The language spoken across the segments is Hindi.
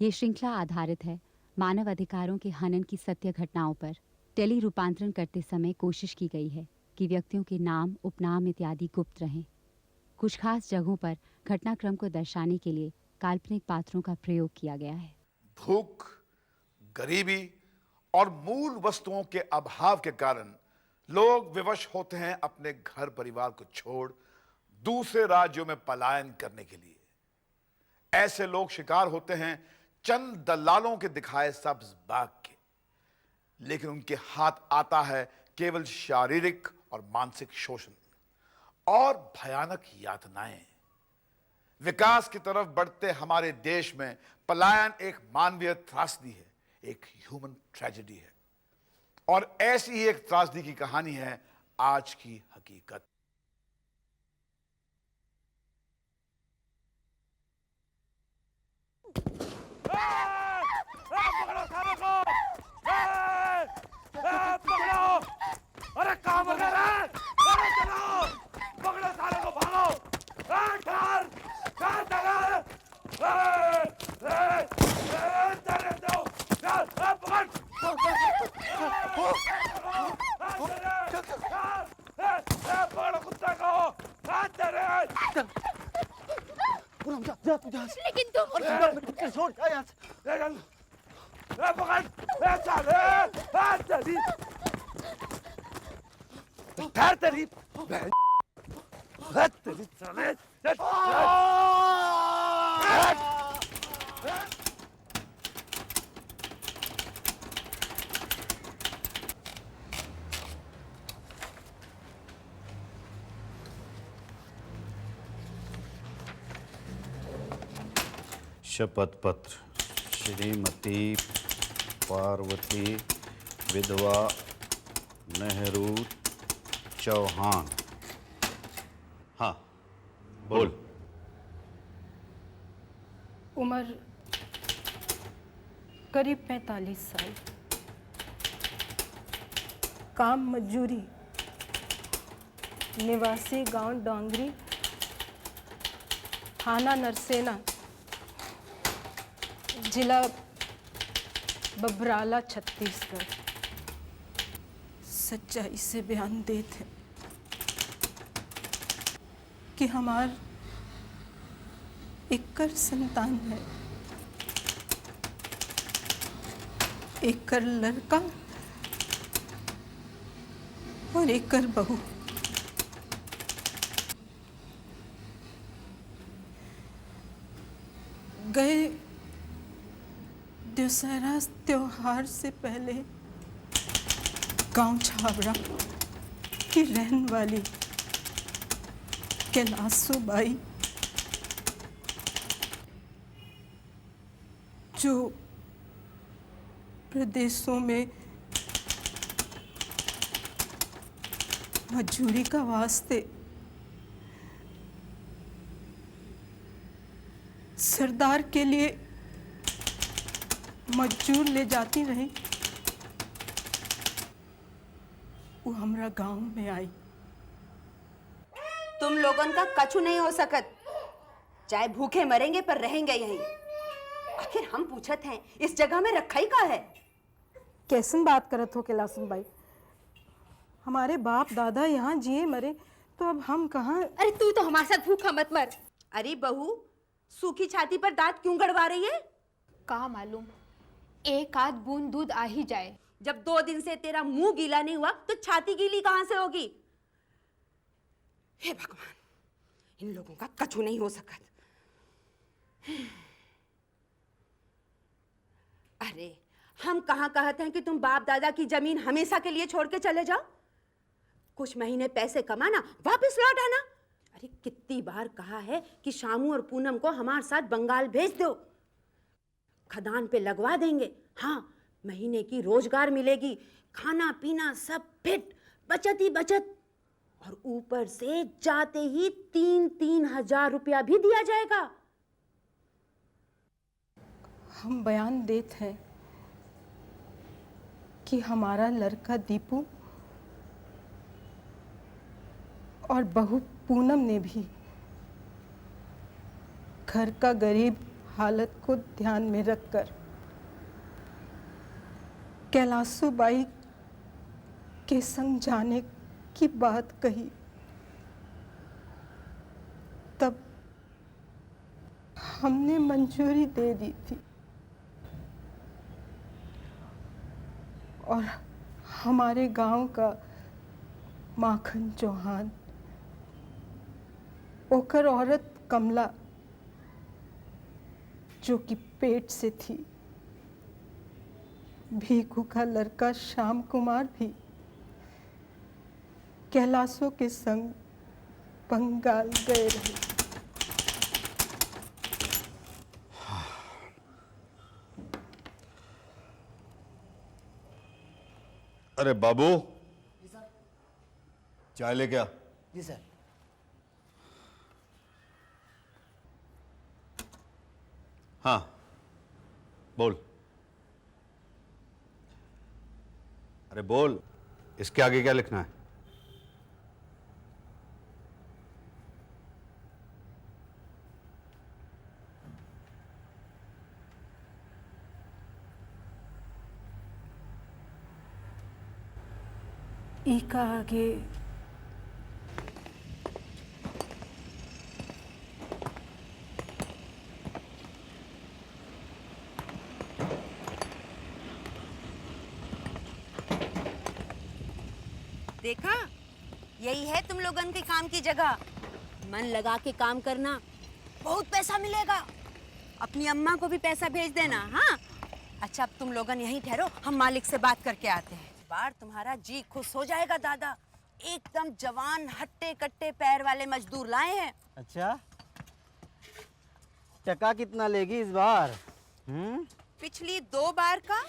ये श्रृंखला आधारित है मानव अधिकारों के हनन की सत्य घटनाओं पर। टेली रूपांतरण करते समय कोशिश की गई है कि व्यक्तियों के नाम, उपनाम इत्यादि गुप्त रहें। कुछ खास जगहों पर घटनाक्रम को दर्शाने के लिए काल्पनिक पात्रों का प्रयोग किया गया है। भूख, गरीबी और मूल वस्तुओं के अभाव के कारण लोग विवश होते हैं अपने घर परिवार को छोड़ दूसरे राज्यों में पलायन करने के लिए। ऐसे लोग शिकार होते हैं चंद दलालों के दिखाए सब्ज बाग के, लेकिन उनके हाथ आता है केवल शारीरिक और मानसिक शोषण और भयानक यातनाएं। विकास की तरफ बढ़ते हमारे देश में पलायन एक मानवीय त्रासदी है, एक ह्यूमन ट्रेजेडी है, और ऐसी ही एक त्रासदी की कहानी है आज की हकीकत। पकड़ो साले को! पकड़ो! अरे कहाँ भाग रहे हैं? अरे चलो! पकड़ो साले को, भागो! ठार! ठार चलो! चले दो! पकड़! पकड़ो कुत्ते को! लेकिन तुम छोड़ यहाँ से! पकड़! चल! ठहर तेरी तेरी साले! शपथ पत्र श्रीमती पार्वती विधवा नेहरू चौहान। हाँ बोल। उम्र करीब 45 साल। काम मजदूरी। निवासी गांव डोंगरी, थाना नरसेना, जिला बबराला, छत्तीसगढ़। सच्चाई से बयान देते हैं कि हमार एककर संतान है, एककर लड़का और एककर बहू। गए दशहरा त्योहार से पहले गांव छाबड़ा की रहने वाली कैलाशो बाई, जो प्रदेशों में मजदूरी का वास्ते सरदार के लिए मजदूर ले जाती रही, वो हमारा गांव में आई। तुम लोगन का कछु नहीं हो सकत, चाहे भूखे मरेंगे पर रहेंगे यहीं। आखिर हम पूछत हैं इस जगह में रखा ही का है? कैसन बात करत हो कैलासन बाई? हमारे बाप दादा यहाँ जिए मरे तो अब हम कहाँ? अरे तू तो हमारे साथ भूखा मत मर। अरे बहू, सूखी छाती पर दांत क्यों गड़वा रही है? का मालूम, एक आध बूंद दूध आ ही जाए। जब 2 दिन से तेरा मुंह गीला नहीं हुआ तो छाती गीली कहां से होगी? हे भगवान, इन लोगों का कछु नहीं हो सकत। अरे हम कहाँ कहते हैं कि तुम बाप दादा की जमीन हमेशा के लिए छोड़ के चले जाओ। कुछ महीने पैसे कमाना, वापस लौट आना। अरे कितनी बार कहा है कि शामू और पूनम को हमारे साथ बंगाल भेज दो, खदान पे लगवा देंगे। हाँ, महीने की रोजगार मिलेगी, खाना पीना सब फिट, बचत ही बचत, और ऊपर से जाते ही 3-3 हजार रुपया भी दिया जाएगा। हम बयान देते हैं कि हमारा लड़का दीपू और बहू पूनम ने भी घर का गरीब हालत को ध्यान में रखकर कैलाशो बाई के संग जाने की बात कही, तब हमने मंजूरी दे दी थी और हमारे गांव का माखन चौहान, ओकर औरत कमला जो कि पेट से थी, भीखू का लड़का श्याम कुमार भी कैलाशों के संग बंगाल गए रहे। अरे बाबू, चाय ले क्या? जी सर। हाँ, बोल। अरे बोल, इसके आगे क्या लिखना है? ई का आगे देखा, यही है तुम लोगन के काम की जगह। मन लगा के काम करना, बहुत पैसा मिलेगा। अपनी अम्मा को भी पैसा भेज देना। हाँ, अच्छा अब तुम लोगन यहीं ठहरो, हम मालिक से बात करके आते हैं। इस बार तुम्हारा जी खुश हो जाएगा दादा। एकदम जवान हट्टे कट्टे पैर वाले मजदूर लाए हैं। अच्छा, टका कितना लेगी इस बार? पिछली 2 बार का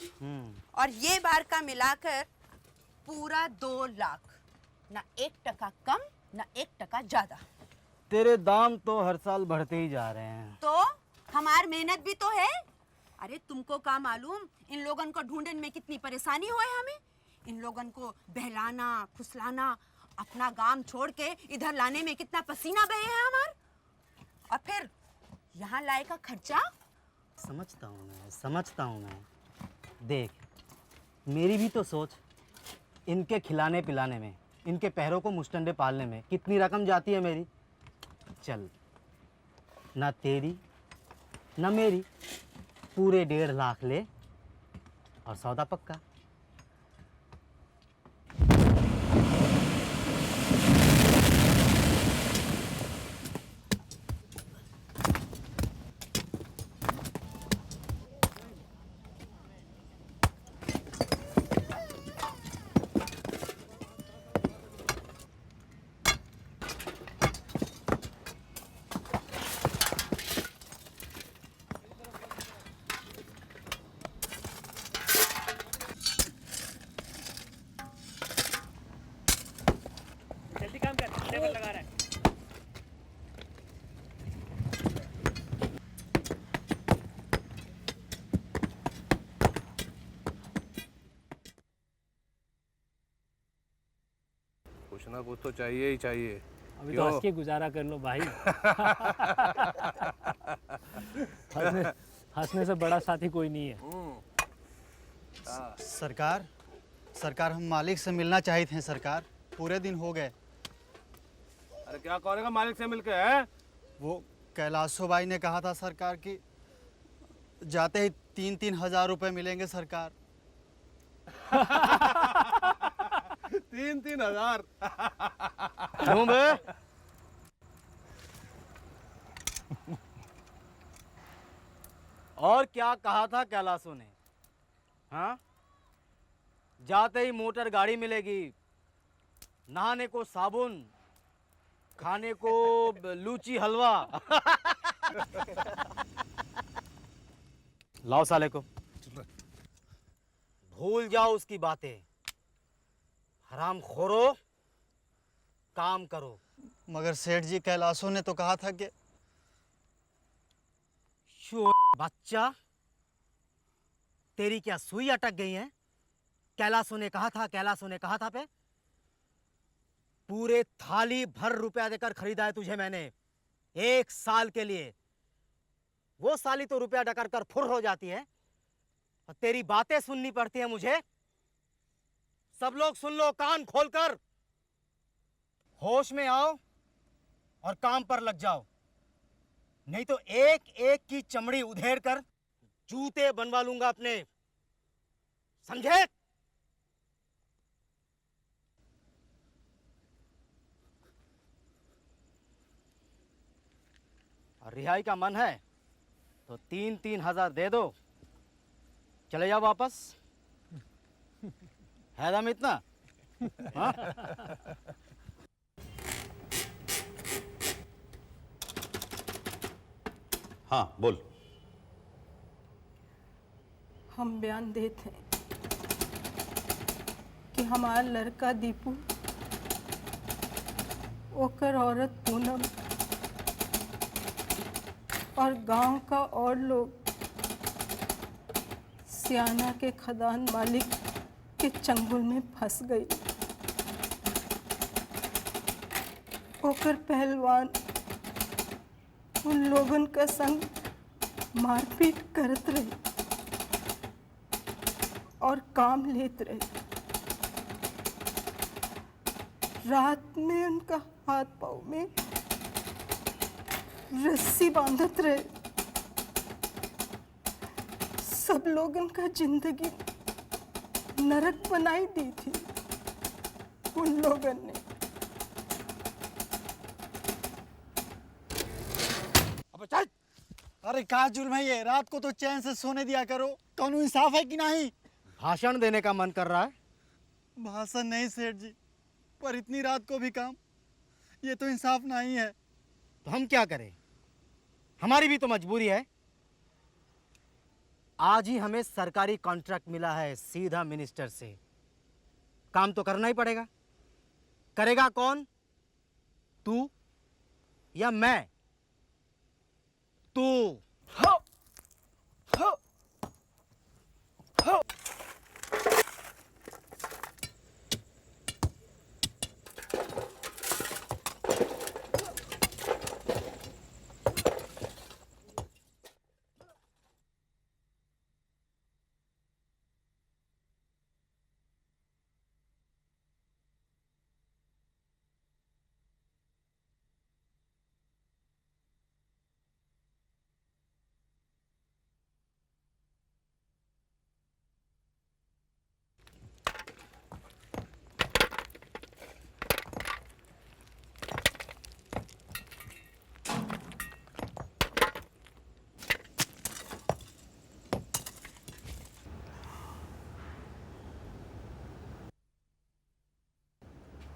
और ये बार का मिलाकर पूरा 2 लाख। ना 1 टका कम, ना 1 टका ज्यादा। तेरे दाम तो हर साल बढ़ते ही जा रहे हैं। तो हमार मेहनत भी तो है। अरे तुमको का मालूम इन लोगन को ढूंढने में कितनी परेशानी हुई हमें। इन लोगन को बहलाना फुसलाना, अपना गांव छोड़ के इधर लाने में कितना पसीना बहे है हमार। और फिर यहाँ लाए का खर्चा। समझता हूँ मैं। देख, मेरी भी तो सोच। इनके खिलाने पिलाने में, इनके पैरों को मुस्टंडे पालने में कितनी रकम जाती है मेरी। चल, ना तेरी ना मेरी, पूरे 1.5 लाख ले और सौदा पक्का। जल्दी काम कर, लेबर लगा रहा है। कुछ ना कुछ तो चाहिए ही चाहिए। अभी तो हंस के गुजारा कर लो भाई। हंसने से बड़ा साथी कोई नहीं है। सरकार हम मालिक से मिलना चाहते हैं सरकार। पूरे दिन हो गए। अरे क्या करेगा मालिक से मिलके? है वो कैलाशो भाई ने कहा था सरकार कि जाते ही 3-3 हजार रुपए मिलेंगे सरकार। 3-3 हजार? क्यों बे? और क्या कहा था कैलाशो ने? हाँ, जाते ही मोटर गाड़ी मिलेगी, नहाने को साबुन, खाने को लूची हलवा। लाओ साले को। भूल जाओ उसकी बातें। हराम खोरो, काम करो। मगर सेठ जी, कैलाशो ने तो कहा था कि बच्चा, तेरी क्या सुई अटक गई है? कैलाशो ने कहा था पे। पूरे थाली भर रुपया देकर खरीदा है तुझे मैंने 1 साल के लिए। वो साली तो रुपया डकर कर फुर हो जाती है और तेरी बातें सुननी पड़ती है मुझे। सब लोग सुन लो कान खोलकर, होश में आओ और काम पर लग जाओ, नहीं तो एक एक की चमड़ी उधेड़ कर जूते बनवा लूंगा अपने, समझे? और रिहाई का मन है तो 3-3 हजार दे दो, चले जाओ वापस। है दम इतना? हाँ? हाँ बोल। हम बयान देते हैं कि हमारा लड़का दीपू, ओकर औरत पूनम और गांव का और लोग सियाना के खदान मालिक के चंगुल में फंस गई। ओकर पहलवान उन लोगन का संग मारपीट करत रहे और काम लेत रहे। रात में उनका हाथ पाँव में रस्सी बांधत रहे। सब लोगन का जिंदगी नरक बनाई दी थी उन लोगन ने। अरे का जुर्म है ये? रात को तो चैन से सोने दिया करो, कानून इंसाफ है कि नहीं? भाषण देने का मन कर रहा है? भाषण नहीं सेठ जी, पर इतनी रात को भी काम, ये तो इंसाफ नहीं है। तो हम क्या करें, हमारी भी तो मजबूरी है। आज ही हमें सरकारी कॉन्ट्रैक्ट मिला है सीधा मिनिस्टर से, काम तो करना ही पड़ेगा। करेगा कौन, तू या मैं? तू।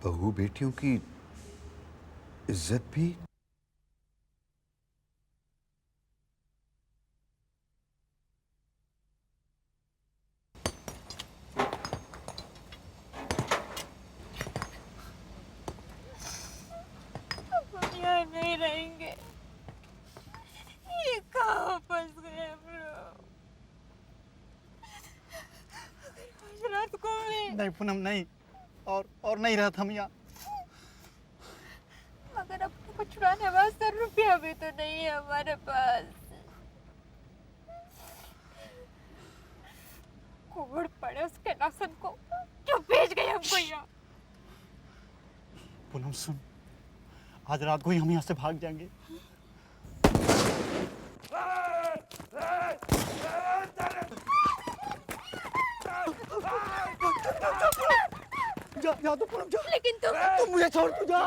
बहू बेटियों की इज्जत भी हम यहाँ नहीं रहेंगे, ये कहाँ फंस गए हम लोग। आज रात को भी नहीं पूनम नहीं, और नहीं रहता हम यहाँ। मगर अपने को छुड़ाने वास्ते रुपया भी तो नहीं है हमारे पास। कोड़ पड़े उसके नासन को जो भेज गए हमको यहाँ। पूनम सुन, आज रात को ही हम यहाँ से भाग जाएंगे। जा तो पूनम जा। लेकिन तुम मुझे छोड़ तू जा।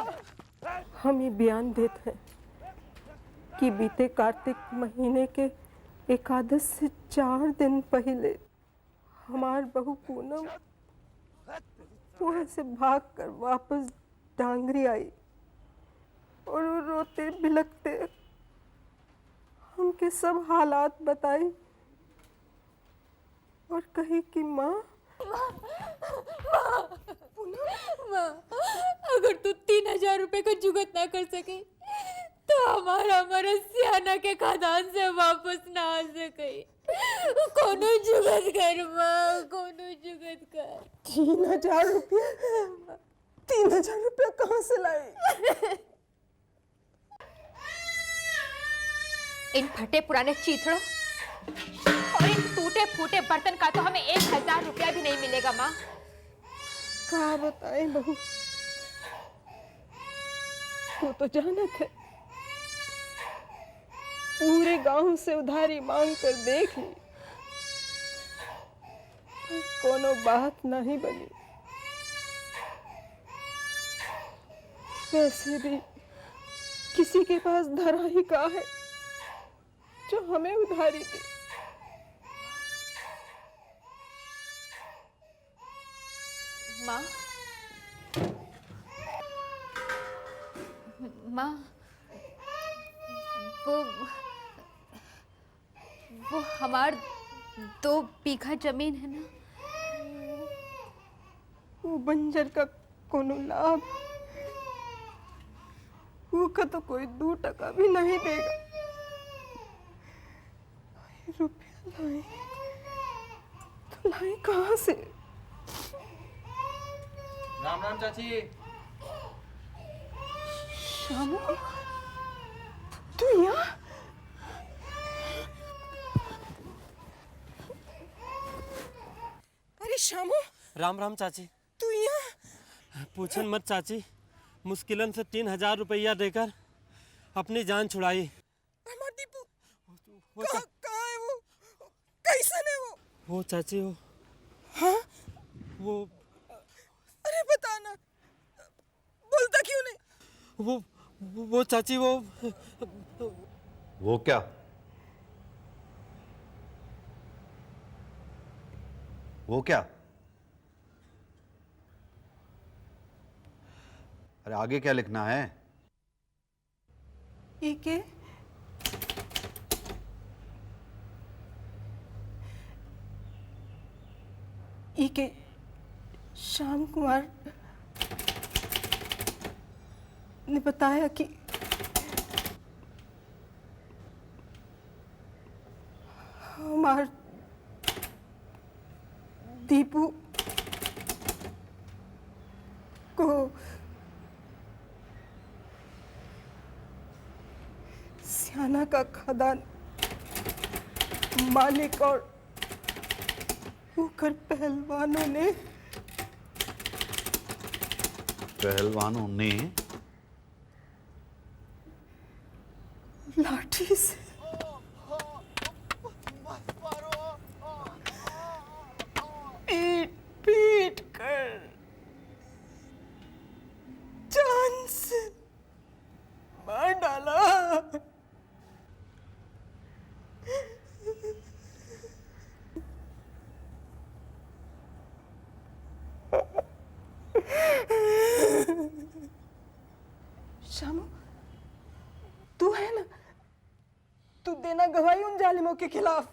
हम ये बयान देते हैं कि बीते कार्तिक महीने के एकादश से 4 दिन पहले हमार बहू पूनम वहाँ से भागकर वापस डांगरी आई और वो रोते बिलखते हमके सब हालात बताई और कही कि माँ, अगर तू 3,000 रुपए का जुगत ना कर सके तो हमारा सियाना के खादान से वापस ना आ सके। कोनो जुगत कर माँ, कोनो जुगत कर। 3,000 रुपया? 3,000 रुपया कहाँ से लाई? इन फटे पुराने चीथड़ों और इन टूटे फूटे बर्तन का तो हमें 1000 रुपया भी नहीं मिलेगा माँ। क्या बताएं बहू, तू तो जानत है, पूरे गांव से उधारी मांग कर देख ली, पर कोनो बात नहीं बनी। वैसे भी किसी के पास धरा ही का है जो हमें उधारी दे। माँ, माँ, वो हमार 2 बीघा जमीन है ना, वो बंजर का कोनो लाभ, वो का तो कोई 2 टका भी नहीं देगा। रुपया लाए तो लाए कहाँ से? राम राम चाची। शामू, तू यहाँ? अरे शामू, राम राम चाची। तू यहाँ? पूछन मत चाची, मुश्किलन से 3000 रुपया देकर अपनी जान छुड़ाई। हमार दीपू कहाँ है वो? कैसन है वो? वो चाची वो, हाँ? वो अरे बता ना, बोलता क्यों नहीं? वो चाची वो क्या? वो क्या? अरे आगे क्या लिखना है? के के श्याम कुमार ने बताया कि हमार दीपू को सियाना का खदान मालिक और ऊकर पहलवानों ने लाठी से पीट पीट कर जान से मार डाला। शामू, तू है ना, तू देना गवाही उन जालिमों के खिलाफ,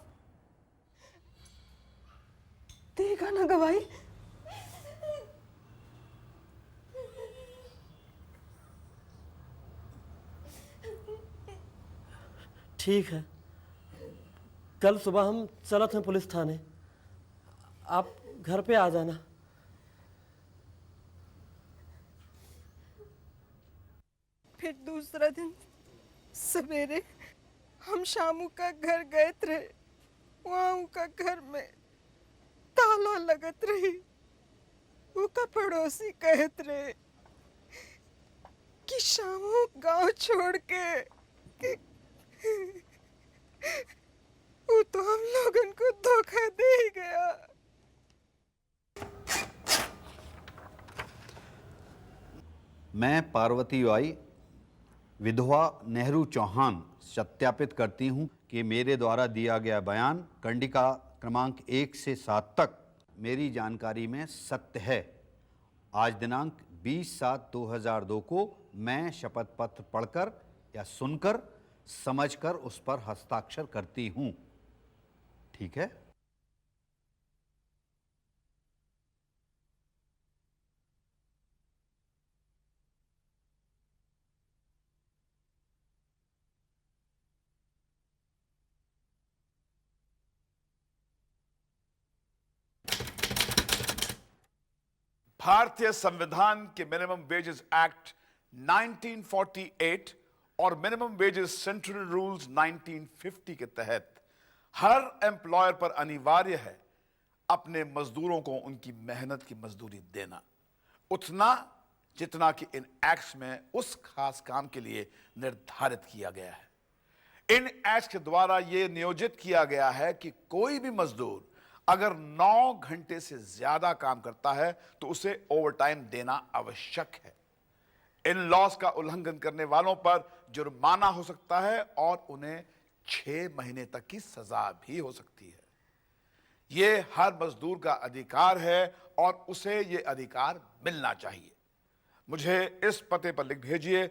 देगा ना गवाही? ठीक है, कल सुबह हम चलत हैं पुलिस थाने, आप घर पे आ जाना। फिर दूसरा दिन सवेरे हम शामू का घर गए थे, वहाँ उनका घर में ताला लगत रही। उनका पड़ोसी कहत रहे कि शामू गांव छोड़ के वो तो हम लोगन को धोखा दे ही गया। मैं पार्वती बाई विधवा नेहरू चौहान सत्यापित करती हूं कि मेरे द्वारा दिया गया बयान कंडिका क्रमांक 1 से 7 तक मेरी जानकारी में सत्य है। आज दिनांक 20/7/2002 को मैं शपथ पत्र पढ़कर या सुनकर समझकर उस पर हस्ताक्षर करती हूं। ठीक है? भारतीय संविधान के मिनिमम वेजेस एक्ट 1948 और मिनिमम वेजेस सेंट्रल रूल्स 1950 के तहत हर एम्प्लॉयर पर अनिवार्य है अपने मजदूरों को उनकी मेहनत की मजदूरी देना, उतना जितना कि इन एक्ट्स में उस खास काम के लिए निर्धारित किया गया है। इन एक्ट्स के द्वारा यह नियोजित किया गया है कि कोई भी मजदूर अगर 9 घंटे से ज्यादा काम करता है तो उसे ओवरटाइम देना आवश्यक है। इन लॉस का उल्लंघन करने वालों पर जुर्माना हो सकता है और उन्हें 6 महीने तक की सजा भी हो सकती है। यह हर मजदूर का अधिकार है और उसे यह अधिकार मिलना चाहिए। मुझे इस पते पर लिख भेजिए